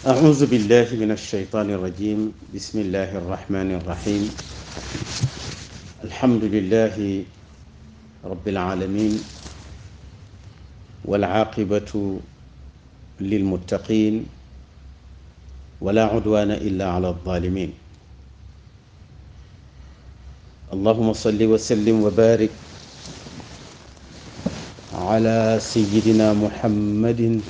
أعوذ بالله من الشيطان الرجيم. بسم الله الرحمن الرحيم. الحمد لله رب العالمين، والعاقبة للمتقين، ولا عدوان إلا على الظالمين. اللهم صل وسلم وبارك على سيدنا محمد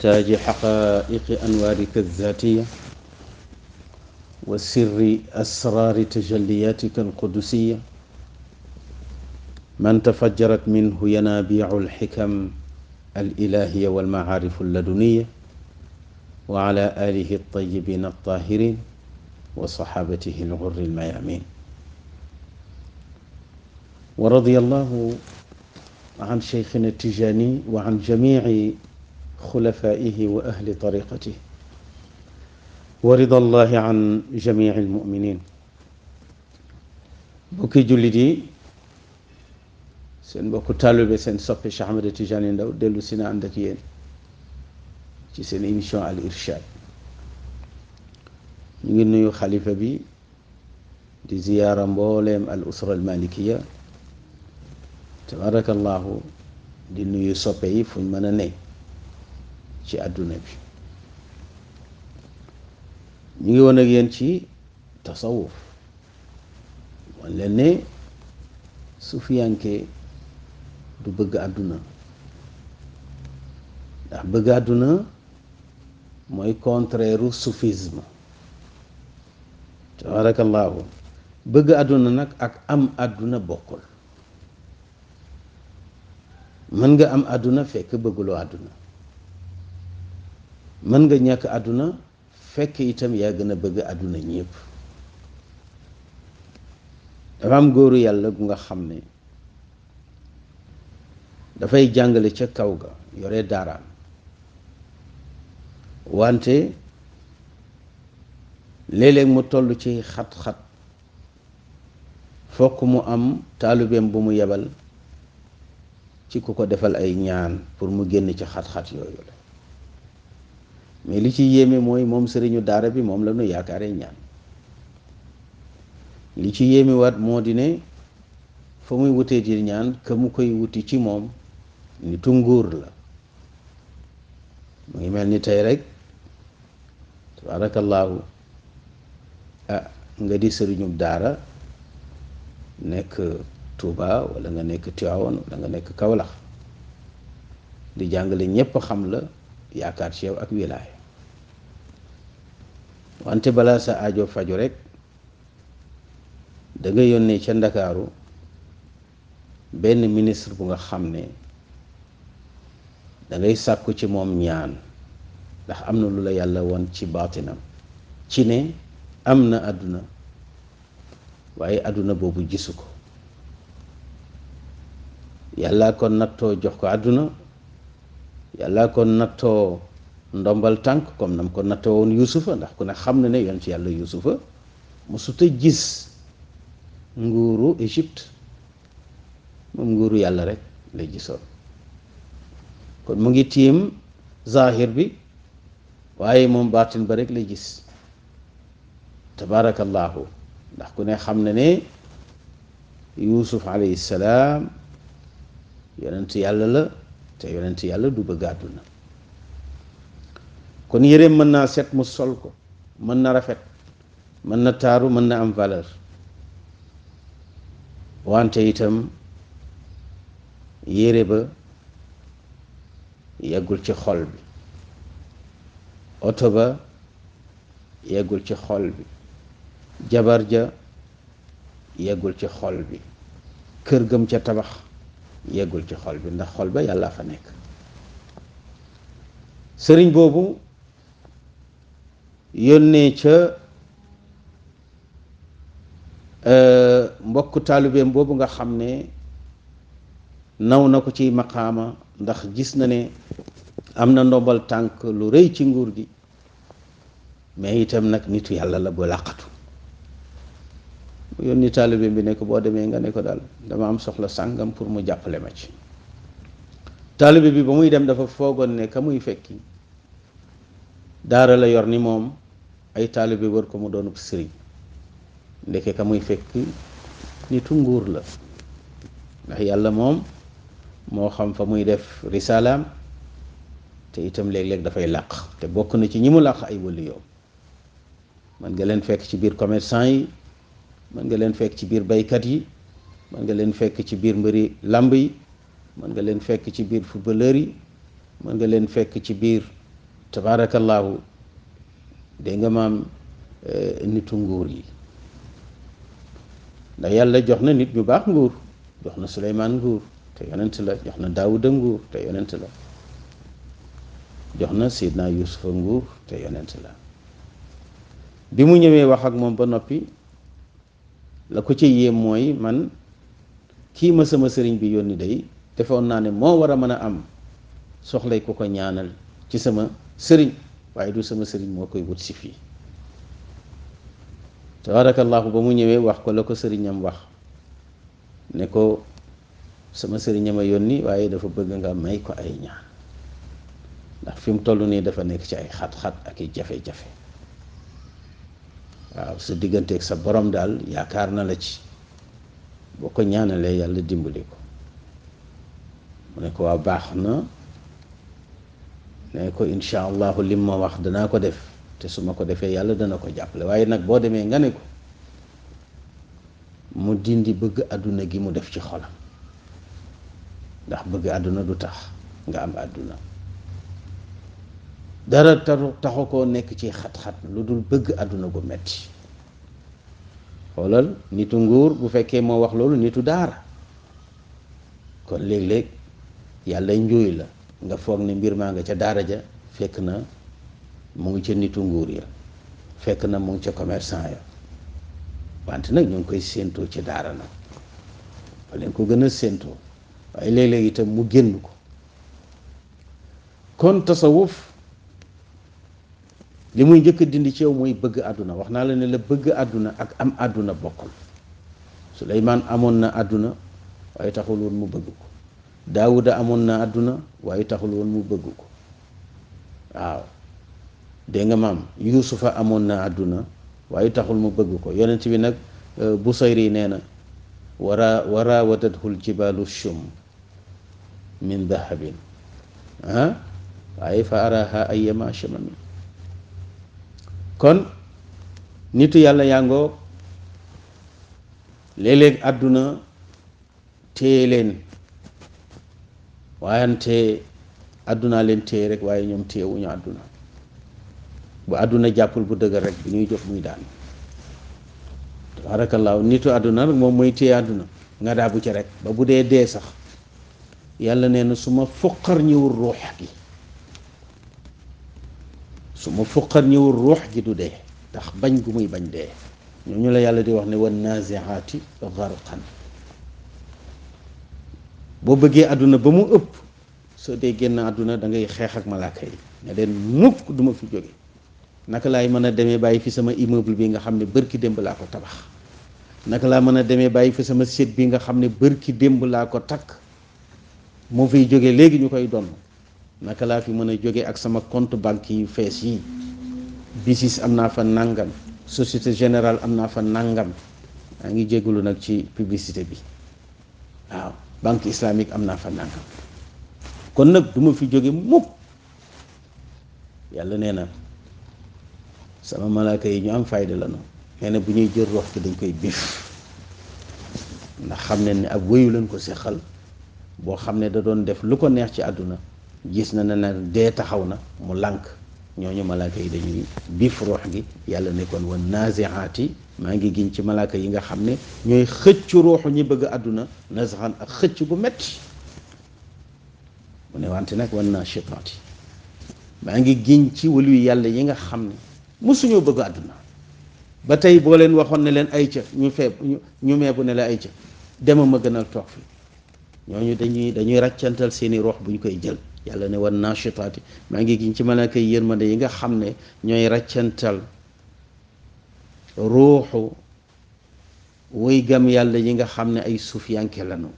تاج حقائق أنوارك الذاتية وسر أسرار تجلياتك القدسية، من تفجرت منه ينابيع الحكم الإلهية والمعارف اللدنية، وعلى آله الطيبين الطاهرين وصحابته الغر الميامين. ورضي الله عن شيخنا التجاني وعن جميع خلفائه وأهل طريقته، ورضا الله عن جميع المؤمنين. bokki jullit yi, seen mbokku taalibe seen soppe Cheikh Ahmed Tidiane Ndao dellu si na ànd ak yéen ci seen émission Al Irshad. ñu ngi nuyu xalifa bi di ziyaara mbooleem al usra al malikiya, tabarakallahu, di nuyu soppe yi fuñ mën a ne ci àdduna bi. ñu ngi woon ak yéen ci tasawuf, wan leen ne sufiyanke du bëgg àdduna, ndax bëgg àdduna mooy contraire u soufisme. tabarakallahu, bëgg àdduna nag ak am àdduna bokkul. mën nga am àdduna fekk bëgguloo àdduna, mën nga ñàkk àdduna fekk itam yaa gën a bëgg àdduna ñépp. dafa am góoru yàlla gu nga xam ne dafay jàngale ca kaw ga, yore daaraam, wante léeg-léeg mu toll ci xat-xat, fokk mu am taalibeem bu mu yebal ci ku ko defal ay ñaan pour mu génn ci xat-xat yooyu la. mais li ci yéeme mooy moom sëriñu daara bi moom la ñu yaakaaree ñaan. li ci yéeme waat moo di ne fa muy wutee di ñaan ka mu koy wuti ci moom nitu nguur la. mu ngi mel ni tey rek tabaarakallaahu, nga di sëriñu daara nekk Touba wala nga nekk Tivaouane wala nga nekk Kaolack di jàngale, ñépp xam la, yaakaar ci yow ak wilaaya. wante balaa sa aajo faju rek da nga yónnee ca Ndakaaru benn ministre bu nga xam ne da ngay sàkku ci moom ñaan, ndax am na lu la yàlla won ci baatinam ci ne am na àdduna, waaye àdduna boobu gisu ko. yàlla ko nattoo jox ko àdduna, yàlla ko nattoo ndombal tànk comme nam ko nattoo woon Yuusufa, ndax ku ne xam na ne yoon ci yàlla Yuusufa mosuta gis nguuru Égypte, moom nguuru yàlla rek lay gisoon. kon mu ngi tiim zahir bi, waaye moom baatin ba rek lay gis. tabarakallahu, ndax ku ne xam na ne Yuusuf alayhi salaam yonent yàlla la, te yonent yàlla du bëgg àdduna. kon yéreem mën naa set mu sol ko, mën na rafet, mën na taaru, mën na am valeur, wante itam yére ba yeggul ci xol bi, oto ba yeggul ci xol bi, jabar ja yeggul ci xol bi, kër gëm ca tabax yeggul ci xol bi, ndax xol ba yàlla fa nekk. sëriñ boobu yónnee ca mbokku taalibeem boobu nga xam ne naw na ko ci maqaama, ndax gis na ne am na ndombal tànk lu rëy ci nguur gi, mais itam nag nitu yàlla la bu làqatu. mu yónni taalibeem bi ne ko boo demee nga ne ko daal dama am soxla sàngam pour mu jàppale ma ci. taalibe bi ba muy dem dafa foogoon ne ka muy fekki daara la yor ni moom ay taalibe wër ko mu doonub sëriñ ndeke ka muy fekk nitu nguur la ndax yàlla moom moo xam fa muy def risalaam te itam léeg-léeg dafay làq te bokk na ci ñi mu làq ay wëli yoom man nga leen fekk ci biir commerçant yi man nga leen fekk ci biir baykat yi man nga leen fekk ci biir mbëri làmb yi man nga leen fekk ci biir footballeur yi man nga leen fekk ci biir tabaarakallaahu dégg nga maam nitu nguur yi ndax yàlla jox na nit ñu baax nguur jox na Suleymaan nguur te yonent la jox na Daawuda nguur te yonent la jox na Seydina Yuusufa nguur te yonent la bi mu ñëwee wax ak moom ba noppi la ko ci yéem mooy man kii ma sama sëriñ bi yónni day defoon naa ne moo war a mën a am soxlay ku ko ñaanal ci sama sëriñ waaye du sama sëriñ moo koy wut si fii tabarakallahu ba mu ñëwee wax ko la ko sëriñam wax ne ko sama sëriñam a yónni waaye dafa bëgg nga may ko ay ñaan ndax fi mu toll nii dafa nekk ci ay xat-xat ak i jafe-jafe waaw sa digganteeg sa borom daal yaakaar na la ci boo ko ñaanalee yàlla dimbali ko mu ne ko waa baax na ne ko incha allahu lim ma wax danaa ko def te su ma ko defee yàlla dana ko jàppale waaye nag boo demee nga ne ko mu dindi bëgg àdduna gi mu def ci xolam ndax bëgg àdduna du tax nga am àdduna dara taxu koo nekk ci xat-xat lu dul bëgg àdduna gu metti xoolal nitu nguur bu fekkee moo wax loolu nitu daara kon léeg-léeg yàlla njuuy la nga foog ne mbir maa nga ca daara ja fekk na mu ngi ca nitu nguur ya fekk na mu ngi ca commerçant ya wante nag ñu ngi koy séentoo ci daara nag fa leen ko gën a séentoo waaye léeg-léeg itam mu génn ko kon tasawuf li muy njëkk a dindi ci yow mooy bëgg àdduna wax naa la ne la bëgg àdduna ak am àdduna bokkul Suleymaan amoon na àdduna waaye taxul woon mu bëgg ko Daawuda amoon na àdduna waaye taxul woon mu bëgg ko waaw dégg nga maam Yuusufa amoon na àdduna waaye taxul mu bëgg ko yonent bi nag Busayri nee na waraawadathu ljibaalu shum min dahabin waaye fa araha ayyama shamami kon nitu yàlla yàngoo léeg-léeg àdduna téye leen waayante àdduna leen téye rek waaye ñoom téyewuñu àdduna bu àdduna jàppul bu dëgër rek bi ñuy jox muy daan tabaarakallaahu nitu àdduna nag moom mooy téye àdduna nga daa bu ci rek ba bu dee dee sax yàlla nee na su ma fuqar ñëwul ruux gi su ma fuqar ñëwul ruux gi du dee ndax bañ gu muy bañ dee ñooñu la yàlla di wax ne wan naziaati gharqan boo bëggee àdduna ba mu ëpp soo dee génn àdduna da ngay xeex ak malaaka yi ne leen mukk du ma fi jóge naka laay mën a demee bàyyi fi sama immeuble bi nga xam ne bërki démb laa ko tabax naka laa mën a demee bàyyi fi sama séet bi nga xam ne bërki démb laa ko takk moo fiy jóge léegi ñu koy donn naka laa fi mën a jóge ak sama compte banque yi fees yi BICIS am naa fa nangam Société Générale am naa fa nangam maa ngi jégalu nag ci publicité bi waaw banque islamique am naa fa nangam kon nag du ma fi jóge mukk yàlla nee na sama malaaka yi ñu am fayda la noonu nee na bu ñuy jël rox ki dañ koy bif ndax xam ne ab wéyu lañ ko seqal boo xam ne da doon def lu ko neex ci àdduna gis na ne dee taxaw na mu lànk ñooñu malaaka yi dañuy bif rox gi yàlla ne kon wan naziaati maa ngi giñ ci malaaka yi nga xam ne ñooy xëcc ruuxu ñi bëgg àdduna nazaxan ak xëcc gu metti mu ne wante nag wan naashitaati maa ngi giñ ci waliyu yàlla yi nga xam ne mosuñoo bëgg àdduna ba tey boo leen waxoon ne leen ay ca ñu meebu ne la ay ca dema ma gënal toog fi ñooñu dañuy ràccantal seeni ruux bu ñu koy jël yàlla ne wan naashitaati maa ngi giñ ci malaaka yi yërmande yi nga xam ne ñooy ràccantal ruuxu woy gam yàlla yi nga xam ne ay suufiyanke lanu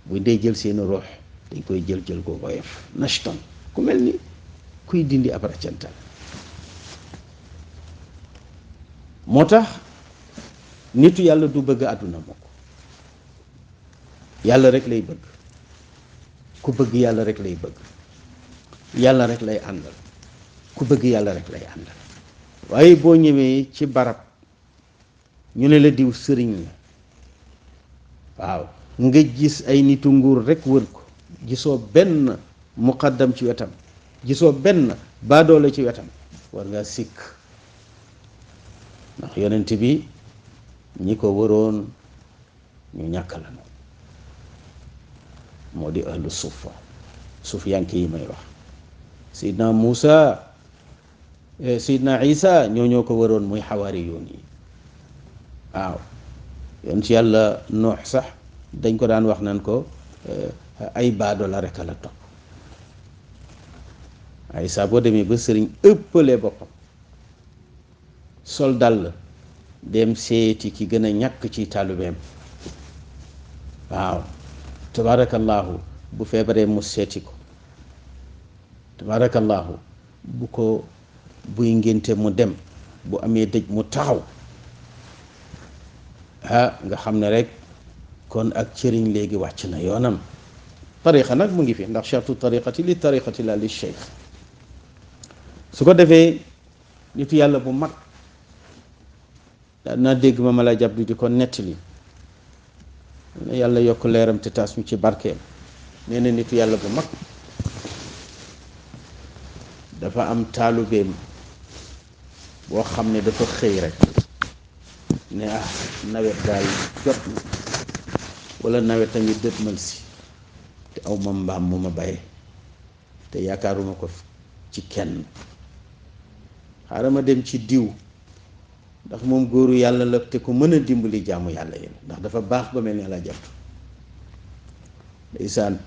buñ dee jël seeni ruux dañ koy jël ko woyof nashtan ku mel ni kuy dindi ab raccantal. moo tax nitu yàlla du bëgg àdduna mukk yàlla rek lay bëgg, ku bëgg yàlla rek lay bëgg, yàlla rek lay àndal, ku bëgg yàlla rek lay àndal. waaye boo ñëwee ci barab ñu ne la diw sëriñ la, waaw, nga gis ay nitu nguur rek wër ko, gisoo benn muqaddam ci wetam, gisoo benn baadoole ci wetam, war ngaa sikk. ndax yonent bi ñi ko wëroon ñu ñàkk la moo di ahlu suufa suufiyanke yi may wax. Seydina Muusa, Seydina Isa ñoo ko wëroon muy xawaari yoon yi. waaw yoon ci yàlla noox sax dañ ko daan wax nan ko ay baado la rek la topp. ay saa boo demee ba sëriñ ëppalee boppam sol dal dem seeti ki gën a ñàkk ci taalibeem, waaw tabaarakallaahu, bu feebaree mu seeti ko, tabaarakallaahu, bu ko buy ngénte mu dem, bu amee dëj mu taxaw. nga xam ne rek kon ak cëriñ léegi wàcc na yoonam. tariqa nag mu ngi fi, ndax chartu tariqati li tariqati la li cheikh. su ko defee nitu yàlla bu mag daan naa dégg ma la jàpp di ko nettali, ne yàlla yokk leeram te taas ñu ci barkeem. nee na nitu yàlla bu mag dafa am taalubeem boo xam ne dafa xëy rek ne nawet daal jot na, wala nawet a ngi dëtmal si, te aw ma mbaam mu ma baye, te yaakaaruma ko ci kenn. xaaral ma dem ci diw, ndax moom góoru yàlla la te ku mën a dimbali jaamu yàlla yi, ndax dafa baax ba mel ni la jàpp. ndeysaan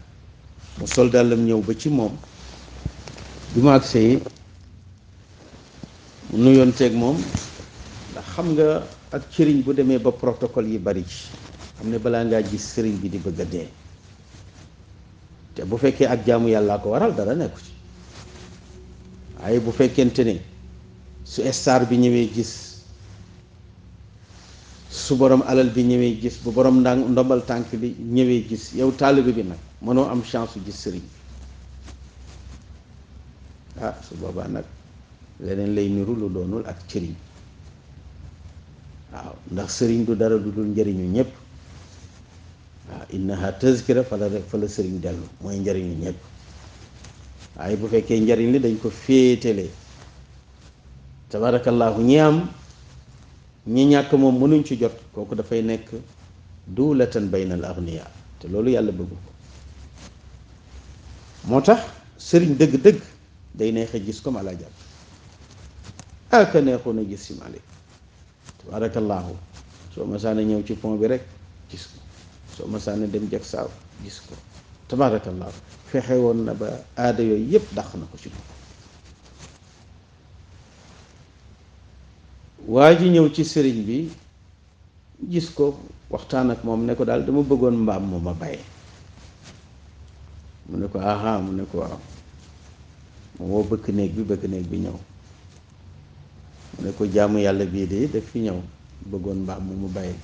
mu sol dàllam ñëw ba ci moom. bi mu agsee mu nuyoonteeg moom, ndax xam nga ak sëriñ bu demee ba protocole yi bari ci, xam ne balaa ngaa gis sëriñ bi di bëgg a dee, te bu fekkee ak jaamu yàllaa ko waral dara nekku ci. waaye bu fekkente ne su star bi ñëwee gis, su borom alal bi ñëwee gis, bu borom ndombal tànk bi ñëwee gis, yow taalibe bi nag mënoo am chance su gis sëriñ bi. su boobaa nag leneen lay niru lu doonul ak sëriñ. waaw ndax sëriñ du dara lu dul njëriñu ñëpp. waaw innaha tazkira fa la sëriñ dellu, mooy njëriñu ñëpp. waaye bu fekkee njëriñ li dañ ko féetale, tabarakallahu, ñi am ñi ñàkk moom mënuñ ci jot, kooku dafay nekk duulatan bayna al agniya, te loolu yàlla bëggu ko. moo tax sëriñ dëgg-dëgg day neex a gis comme ala jàpp aka neexoon a gis si Malick, tabarakallahu. soo masaana ñëw ci pont bi rek gis ko, soo masaana dem jag saaw gis ko, tabarakallahu. fexe woon na ba aada yooyu yépp dàq na ko ci moom. waa ji ñëw ci sëriñ bi gis ko, waxtaan ak moom, ne ko daal dama bëggoon mbaam mu ma baye. mu ne ko aha, mu ne ko waaw. mu woo bëkk néeg bi ñëw. mu ne ko jaamu yàlla bii de daf fi ñëw bëggoon mbaam mu mu baye.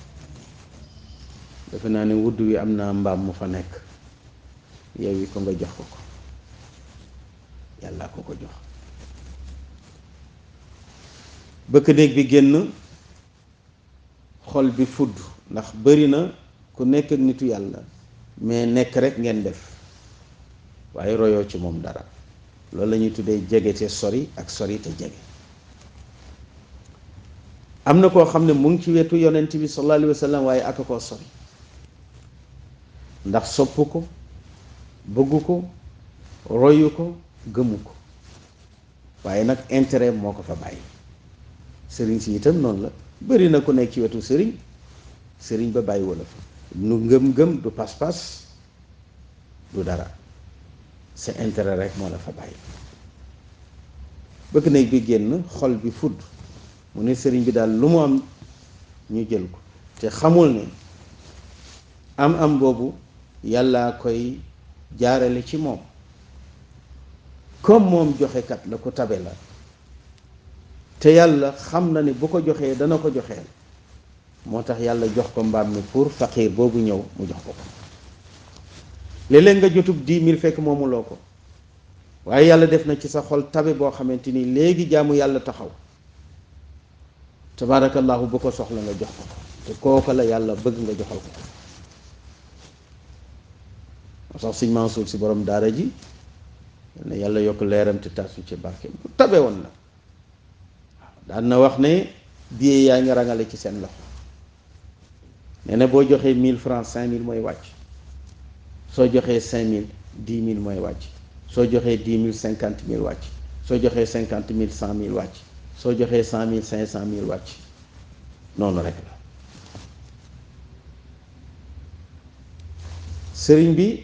defe naa ne wudd wi am naa mbaam mu fa nekk, yow yi ko nga jox ko yàlla ko jox. bëkk néeg bi génn, xol bi fudd, ndax bari na ku nekk ak nitu yàlla mais nekk rek ngeen def, waaye royoo ci moom dara. loolu la ñuy tuddee jege te sori ak sori te jege. am na koo xam ne mu ngi ci wetu yonent bi sallallahu alayhi wa sallam, waaye aka koo sori, ndax sopp ko, bëggu ko, royu ko, gëmu ko, waaye nag intérêt moo ko fa bàyyi. sëriñ si itam noonu la, bari na ku nekk ci wetu sëriñ ba bàyyi wala fa, nu ngëm-ngëm du pas-pas du dara, sa intérêt rek moo la fa bàyyi. bëgg néeg bi génn, xol bi fudd, mu ne sëriñ bi daal lu mu am ñu jël ko, te xamul ne am boobu yàllaa koy jaarale ci moom. comme moom joxekat la ko tabe la te yàlla xam na ni bu ko joxee dana ko joxeel moo tax yàlla jox ko mbaam mi pour faqiir boobu ñëw mu jox ko ko léeg-léeg nga jotub 10 000 fekk moomuloo ko waaye yàlla def na ci sa xol tabe boo xamante ni léegi jaamu yàlla taxaw tabaarakallahu bu ko soxla nga jox ko ko te kooka la yàlla bëgg nga joxal ko ko moo tax Sëñ Mansuur si borom daara ji ne yàlla yokk leeram te tasu ci barkeem bu tabe woon la waaw daan na wax ne billet yaa ngi rangale ci seen loxo nee na boo joxee 1000 francs 5000 mooy wàcc soo joxee 5000 10 000 mooy wàcc soo joxee 10 000 50 000 wàcc soo joxee 50 000 100 000 wàcc soo joxee 100 000 500 000 wàcc noonu rek la sëriñ bi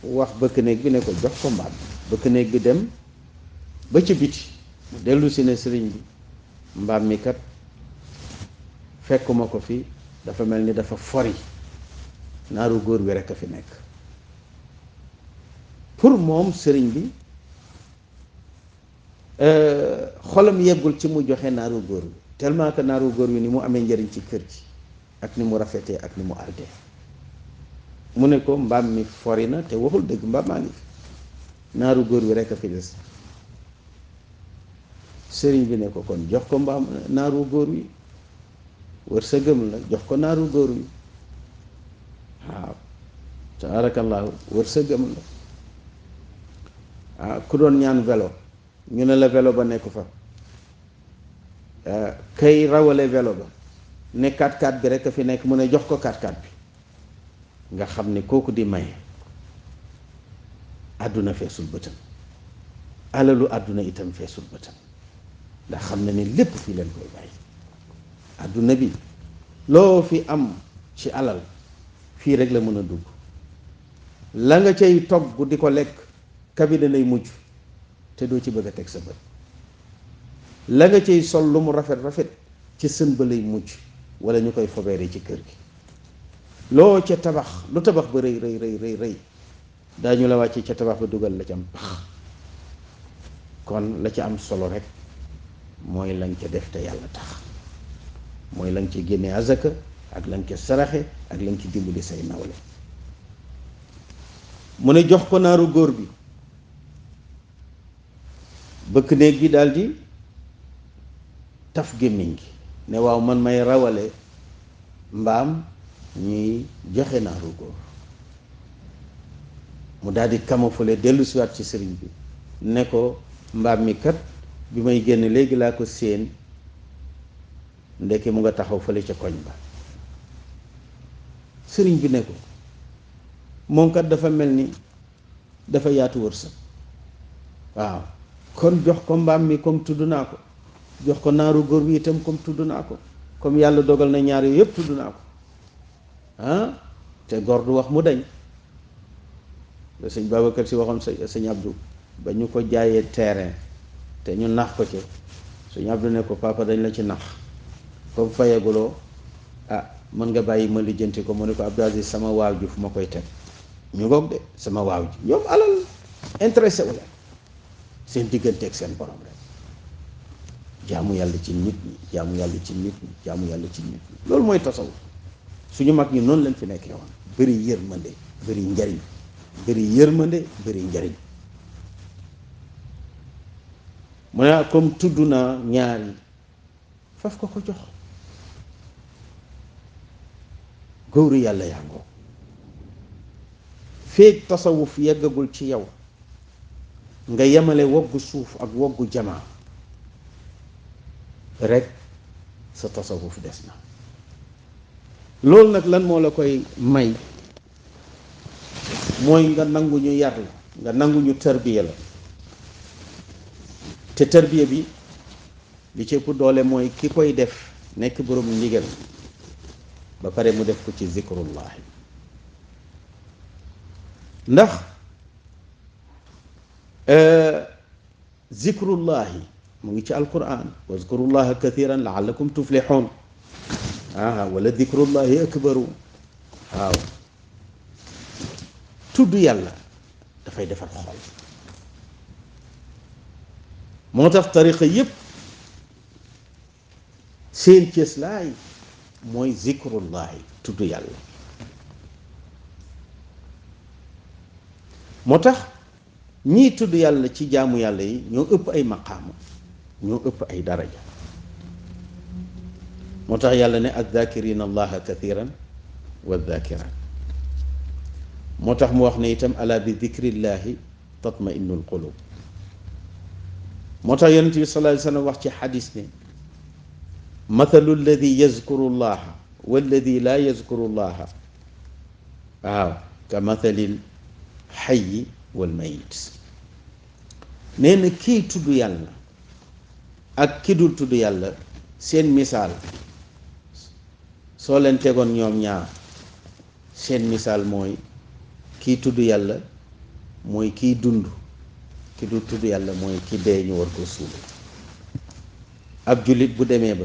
wax bëkk néeg bi ne ko jox ko mbaam bëkk néeg bi dem ba ca biti mu dellu si ne sëriñ bi mbaam mi kat fekkuma ko fi dafa mel ni dafa fori naaru góor bi rekk a fi nekk pour moom sëriñ bi xolam yeggul ci mu joxe naaru góor bi tellement que naaru góor bi ni mu amee njëriñ ci kër gi ak ni mu rafetee ak ni mu ardee mu ne ko mbaam mi fori na te waxul dëgg mbaam maa ngi fi naaru góor bi rekk a fi des sëriñ bi ne ko kon jox ko mbaam naaru góor wi wër sa gëm la jox ko naaru góor wi waaw tabaarakallaahu wër sa gëm la ah ku doon ñaan vélo ñu ne la vélo ba nekku fa kay rawale vélo ba ne 4x4 bi rekk a fi nekk mu ne jox ko 4x4 bi nga xam ne kooku di maye àdduna feesul bëtam alalu àdduna itam feesul bëtam ndax xam na ni lépp fii leen koy bàyyi àdduna bi loo fi am ci alal fii rek la mën a dugg la nga cay togg di ko lekk kabine lay mujj te doo ci bëgg a teg sa bët la nga cay sol lu mu rafet rafet ci sën ba lay mujj wala ñu koy fobeere ci kër gi loo ca tabax lu tabax ba rëy rëy rëy rëy rëy daañu la wàcce ca tabax ba dugal la ca am pax kon la ca am solo rek mooy lañ ca def te yàlla tax mooy lañ ca génne azaka ak lañ ca saraxe ak lañ ca dimbali say nawle mu ne jox ko naaru góor bi bëkk néeg bi daldi taf gémmiñ gi ne waaw man may rawale mbaam ñuy joxe naaru góor mu daldi camoufler dellu siwaat ci sëriñ bi ne ko mbaam mi kat bi may génn léegi laa ko séen ndeke mu nga taxaw fële ca koñ ba sëriñ bi ne ko moom kat dafa mel ni dafa yaatu wërsëg waaw kon jox ko mbaam mi comme tudd naa ko jox ko naaru góor bi itam comme tudd naa ko comme yàlla dogal na ñaar yooyu yëpp tudd naa ko te góor du wax mu dañ la sëñ Babacar Si waxoon sëñ Abdou ba ñu ko jaayee terrain te ñu nax ko ci sëñ Abdou ne ko papa dañ la ci nax comme fayaguloo mën nga bàyyi ma lijjanti ko mu ne ko Abdou Aziz sama waaw ji fu ma koy teg ñu ngoog de sama waaw ji ñoom alal intéressé wu leen seen digganteeg seen borom rek jaamu yàlla ci nit ñi jaamu yàlla ci nit ñi jaamu yàlla ci nit ñi loolu mooy tasawuf suñu mag ñi noonu leen fi nekkee woon bëri yërmande bëri njariñ bëri yërmande bëri njariñ mu ne comme tudd naa ñaar yi faf ko ko jox góoru yàlla yaa ngoo feeg tasawuf yeggagul ci yow nga yemale woggu suuf ak woggu jamaa rek sa tasawuf des na loolu nag lan moo la koy may mooy nga nangu ñu yar la nga nangu ñu tarbiya la te tarbiya bi li ci ëpp doole mooy ki koy def nekk borom ndigal ba pare mu def ko ci zikrullahi ndax zikrullahi mu ngi ci alquran wazkurullaha kathiran laallakum tuflixuun wala zikrullahi akbaru waaw tudd yàlla dafay defar xol moo tax tariqa yépp seen cëslaay mooy zikrullahi tudd yàlla. moo tax ñii tudd yàlla ci jaamu yàlla yi ñoo ëpp ay maqaama, ñoo ëpp ay daraja. moo tax yàlla ne azzakirina allaha kathiran wa zakirat. moo tax mu wax ne itam ala bi dikrillahi tatma'innul qulub. moo tax yonent bi sallallahu alayhi wa sallam wax ci xadis ne mathalu alladi yazkuru llaha walladi laa yazkuru llaha waaw ka mathalil xayyi wal mayit. nee na kii tudd yàlla ak ki dul tudd yàlla seen misaal soo leen tegoon ñoom ñaar seen misaal mooy kii tudd yàlla mooy kiy dund, ki dul tudd yàlla mooy ki dee ñu war ko suul. ab jullit bu demee ba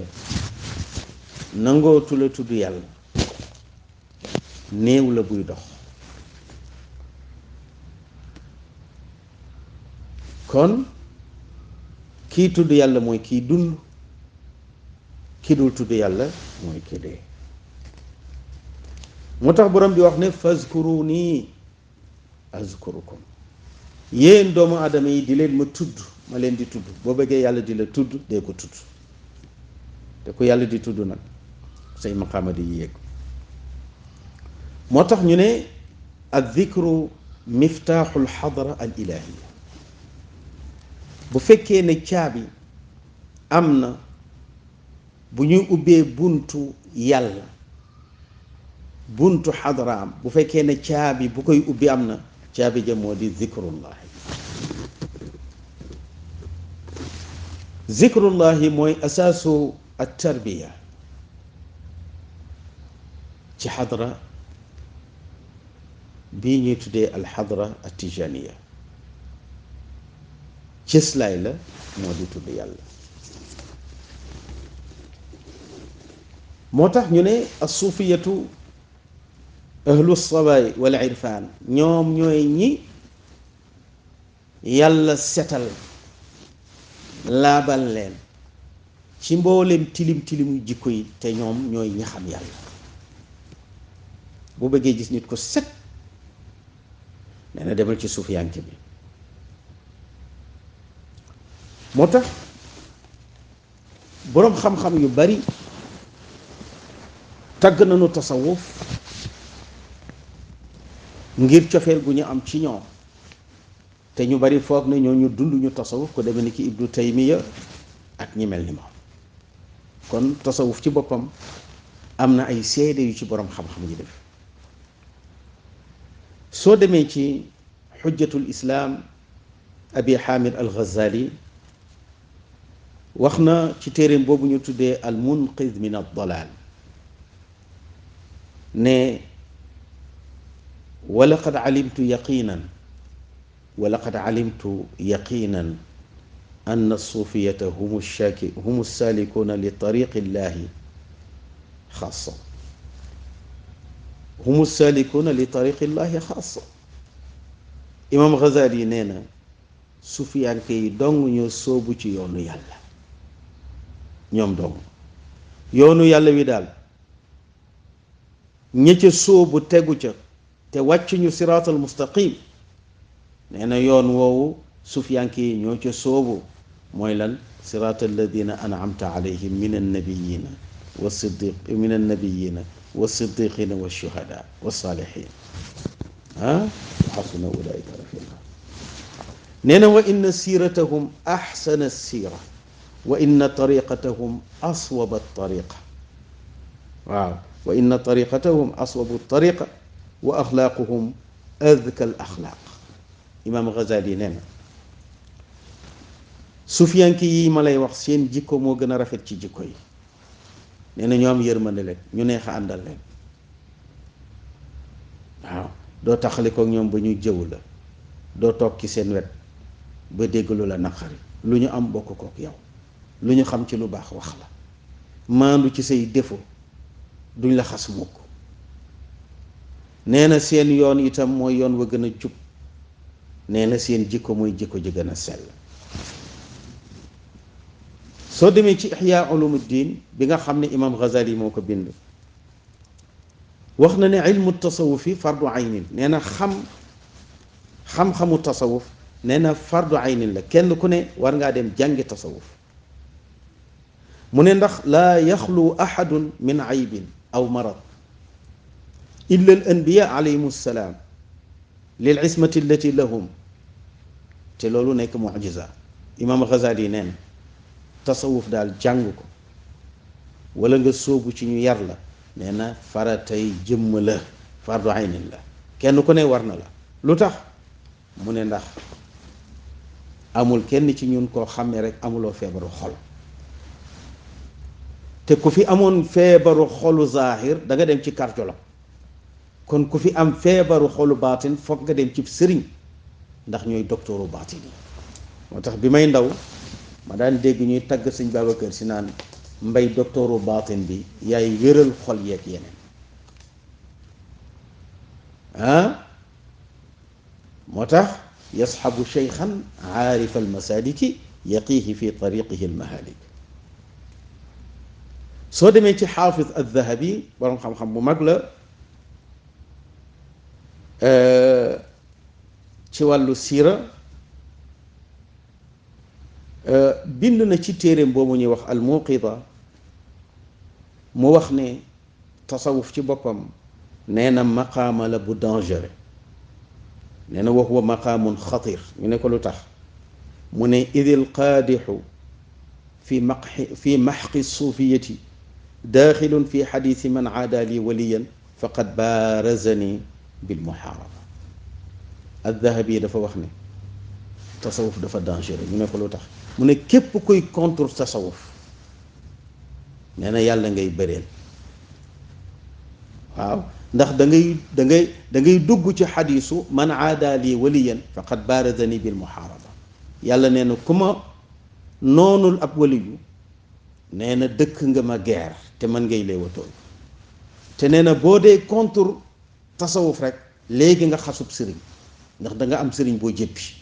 nangootu la tudd yàlla néew la buy dox. kon kii tudd yàlla mooy kiy dund, ki dul tudd yàlla mooy ki dee. moo tax borom bi wax ne fazkuruni azkurukum. yéen doomu aadama yi di leen ma tudd ma leen di tudd. boo bëggee yàlla di la tudd dee ko tudd, te ku yàlla di tudd nag say maqaama di yéeg. moo tax ñu ne ad dikru miftaaxul xadra al ilahiya. bu fekkee ne caabi am na bu ñuy ubbee buntu yàlla, buntu xadaraam, bu fekkee ne caabi bu koy ubbi am na, caabi ja moo di zikrullahi. zikrullahi mooy asaasu at tarbiya ci xadara bii ñuy tuddee alxadara atijaniya. cëslaay la moo di tudd yàlla. moo tax ñu ne asufiyatu ahlu sabaay wal irfaan, ñoom ñooy ñi yàlla setal laabal leen ci mboolem tilim tilimu jikko yi, te ñoom ñooy ñi xam yàlla. bu bëggee gis nit ko set nee na demal ci suufiyanke bi. moo tax boroom xam-xam yu bari tagg nañu tasawuf ngir cofeel gu ñu am ci ñoom, te ñu bari foog ne ñoo ñu dund ñu tasawuf, ko demee ni ki Ibnu Taymiya ak ñi mel ni moom. kon tasawuf ci boppam am na ay seede yu ci boroom xam-xam yi def. soo demee ci xujjatul islaam abi Hamid al Ghazali wax na ci téeréem boobu ñu tuddee al munqiz min ad dalal ne walaqad alimtu yaqinan walaqad alimtu yaqinan an as-sufiyata hum as-salikuna li tariqi llahi xaasa. hum as-salikuna li tariqi llahi xaasa. imam Ghazali nee na sufiyanke yi dong ñoo sóobu ci yoonu yàlla, ñoom dong. yoonu yàlla wi daal ña ca sóobu tegu ca te wàccuñu siraatal mustaqim, nee na yoon woowu sufiyanke yi ñoo ca sóobu. mooy lan? siraatal ladina an'amta alayhim min annabiyina wa siddiqina wa shuhada wa salihin wa xasuna ulaika rafiqa. nee na wa inna siiratahum axsana siira wa inna tariqatahum aswaba tariqa. waaw wa inna tariqatahum aswabu tariqa wa axlaaquhum adka al axlaaq. imaam Ghazali nee na sufiyanki yi ma lay wax seen jikko moo gën a rafet ci jikko yi. nee na ñoo am yërmande leen, ñu neex a àndal leen. waaw doo taxalikook ñoom ba ñu jëw la, doo toog ci seen wet ba dégg lu la naqari. lu ñu am bokk kook yow, lu ñu xam ci lu baax wax la, maandu ci say défaut, duñ la xas mukk. nee na seen yoon itam mooy yoon wa gën a jub. nee na seen jikko mooy jikko ji gën a sell. soo demee ci Ihya Ulumuddin bi nga xam ne imam Ghazali moo ko bind wax na ne ilmu tasawufi fardu aynin nee na xam-xamu tasawuf nee na fardu aynin la kenn ku ne war ngaa dem jàngi tasawuf mu ne ndax laa yaxlu ahadun min aybin aw marad illa al anbiya alayhim salaam lil ismati allati lahum te loolu nekk mujiza imam Ghazali nee na tasawuf daal jàng ko wala nga sóobu ci ñu yar la nee na faratay jëmm la fardu aynin la kenn ku ne war na la lu tax mu ne ndax amul kenn ci ñun koo xam ne rek amuloo feebaru xol te ku fi amoon feebaru xolu zaahir da nga dem ci cardiologue kon ku fi am feebaru xolu baatin foog nga dem ci sëriñ ndax ñooy docteuru baatin yi moo tax bi may ndaw ma daan dégg ñuy tagg sëñ Babacar Si naan mbay docteuru baatin bi yaay wéral xol yeeg yeneen moo tax yasxabu cheykhan aarifa almasaliki yaqiihi fi tariqihi almahalik soo demee ci xaafis aldahabi boroom xam-xam bu mag la ci wàllu siira bind na ci téeréem boobu ñuy wax almuqida mu wax ne tasawuf ci boppam nee na maqaama la bu dangereux nee na wa huwa maqaamun xatir ñu ne ko lu tax mu ne idil qaadixu fi maxqi suufiyati daaxilun fi xadiisi man aada li waliyan faqad baarazani bilmuxaaraba aldahabi dafa wax ne tasawuf dafa dangereux ñu ne ko lu tax mu ne képp kuy contre tasawuf nee na yàlla ngay bëreel waaw ndax da ngay dugg ci xadiisu man aada li waliyan faqad baarazani bilmuxaaraba yàlla nee na ku ma noonul ab waliyu nee na dëkk nga ma guerre te man ngay leewatoon te nee na boo dee contre tasawuf rek léegi nga xasub sëriñ ndax da nga am sëriñ boo jëppi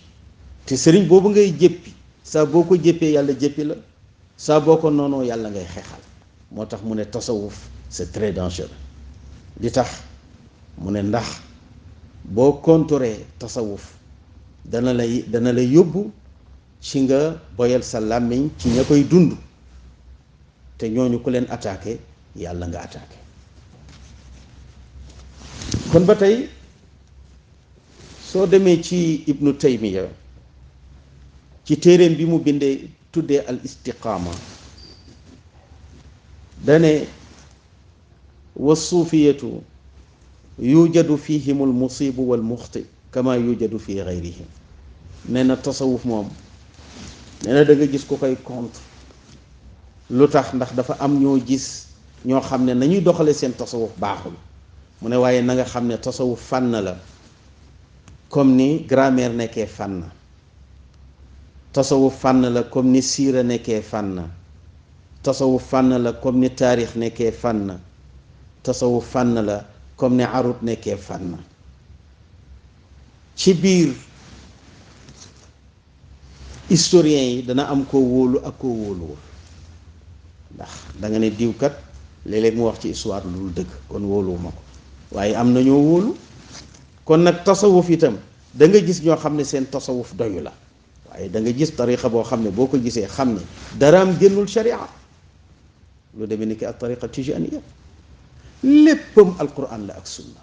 te sëriñ boobu ngay jëppi saa boo ko jëppee yàlla jëppi la saa boo ko noonoo yàlla ngay xeexal moo tax mu ne tasawuf c'est très dangereux di tax mu ne ndax boo contré tasawuf dana la yóbbu ci nga boyal sa làmmiñ ci ña koy dund te ñooñu ku leen attaqué yàlla nga attaqué kon ba tey soo demee ci ibnu taymiya ci téeréem bi mu bindee tuddee al istiqaama dane wa suufiyatu yujadu fihim al musibu wal muxti kama yujadu fi gayrihim nee na tasawuf moom nee na da nga gis ku koy contre lu tax ndax dafa am ñoo gis ñoo xam ne nañuy doxale seen tasawuf baaxul mu ne waaye na nga xam ne tasawuf fànn la comme ni grammaire nekkee fànn tasawuf fànn la comme ni siira nekkee fànn tasawuf fànn la comme ni taarix nekkee fànn tasawuf fànn la comme ni arut nekkee fànn ci biir historien yi dana am koo wóolu ak koo wóoluwul ndax da nga ne diwkat léeg-léeg mu wax ci histoire lu dul dëgg kon wóoluwuma ko waaye am na ñoo wóolu kon nag tasawuf itam da nga gis ñoo xam ne seen tasawuf doyu la waaye da nga gis tariqa boo xam ne boo ko gisee xam ne daraam génnul sharia lu demee ni ki ak tariqa tijaniya léppam alquran la ak sunna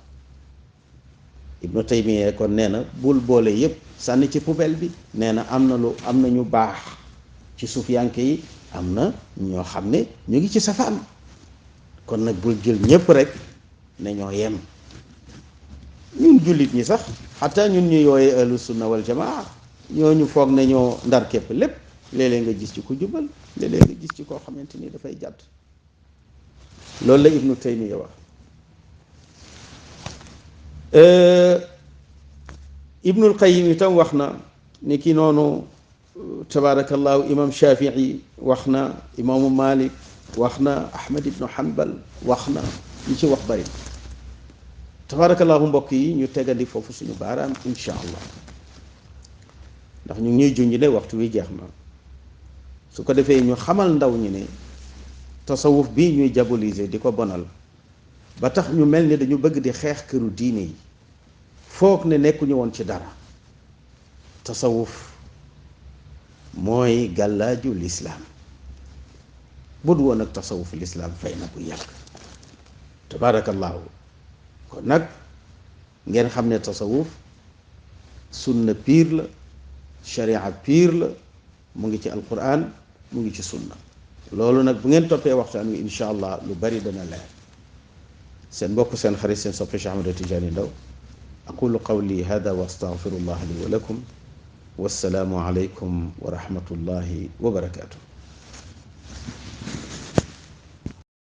ibnu taymiya kon nee na bul boole yépp sànni ci poubelle bi nee na am na ñu baax ci sufiyanke yi am na ñoo xam ne ñu ngi ci safaan kon nag bul jël ñépp rek ne ñoo yem ñun jullit ñi sax xataa ñun ñu yooyee ahlu sunna wal jamaa ñooñu foog ne ñoo ndar képp lépp léeg-léeg nga gis ci ku jubal léeg-léeg nga gis ci koo xamante ni dafay jàdd loolu la ibnu taymiya wax ibnul qayyim itam wax na ni ki noonu tabarakallahu imam shafii wax na imaamu malik wax na ahmad ibnu hanbal wax na ñi ci wax bari tabarakallahu mbokk yi ñu tegandi foofu suñu baaraam insha allah ndax ñu ngi ñuy junj ne waxtu wi jeex na su ko defee ñu xamal ndaw ñi ne tasawuf bii ñuy diaboliser di ko bonal ba tax ñu mel ni dañu bëgg di xeex këru diine yi foog ne nekkuñu woon ci dara. tasawuf mooy gàllaaju lislaam bu du woon ak tasawuf lislaam fay na bu yàgg tabaarakallaahu. kon nag ngeen xam ne tasawuf sunna piir la, sharia piir la, mu ngi ci alquran, mu ngi ci sunna. loolu nag bu ngeen toppee waxtaan wi incha allah lu bari dana leer. seen mbokk seen xarit seen soppe Cheikh Ahmed Tidiane Ndao aqulu qawli hada wa astaghfirullah li wa lakum wassalaamu alaykum wa rahmatullahi wa barakatuh.